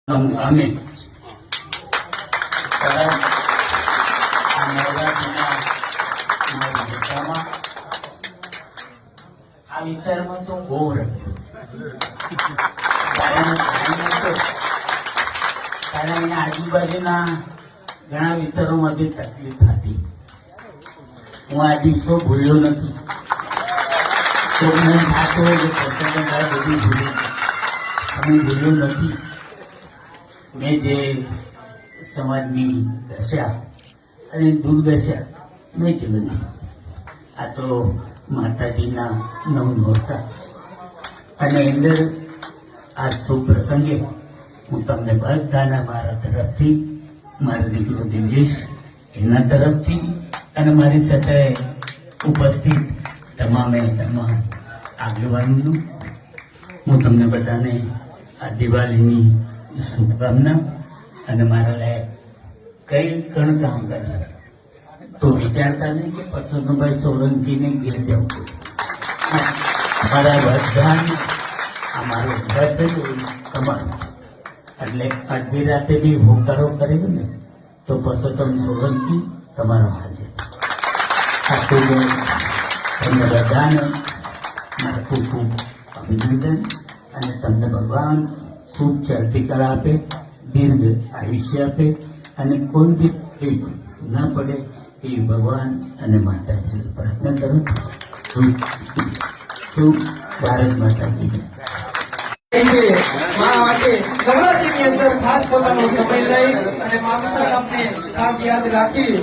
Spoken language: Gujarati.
Amin. આ વિસ્તારમાં તો બહુ રહ્યો કારણ એના આજુબાજુના ઘણા વિસ્તારોમાંથી તકલીફ હતી. હું આ દિવસો ભૂલ્યો નથી. તો મને થતું હોય કે બધું ભૂલ્યું હું ભૂલ્યો નથી. મેં જે સમાજની દશા અને દુર્દશા મેં જોઈ. આ તો માતાજીના નવનોરતા અને અંદર આ શુભ પ્રસંગે હું તમને બધાના મારા તરફથી, મારો દીકરો દિનેશ એના તરફથી અને મારી સાથે ઉપસ્થિત તમામે તમામ આગેવાનોનું હું તમને બધાને આ દિવાળીની શુભકામના અને મારા લાયક કઈ કણ કામ કરે તો વિચારતા નહીં કે પરસોત્તમભાઈ સોલંકીને ઘેર જવું. મારા બધાને અમારું ઘર છે તમારું એટલે અડધી રાતે બી હોકારો કરેલો ને તો પરસોત્તમ સોલંકી તમારો હાજર. તમને બધાને મારા ખૂબ ખૂબ અભિનંદન અને તમને ભગવાન ખૂબ ચડતી કળા આપે, દીર્ઘ આયુષ્ય આપે અને કોઈ બી તકલીફ ના પડે એ ભગવાન અને માતાજી પ્રાર્થના કરું. શું ભારત માતાજી નવરાત્રીની અંદર ખાસ પોતાનો સમય લઈ અને માતા અમને ખાસ યાદ રાખી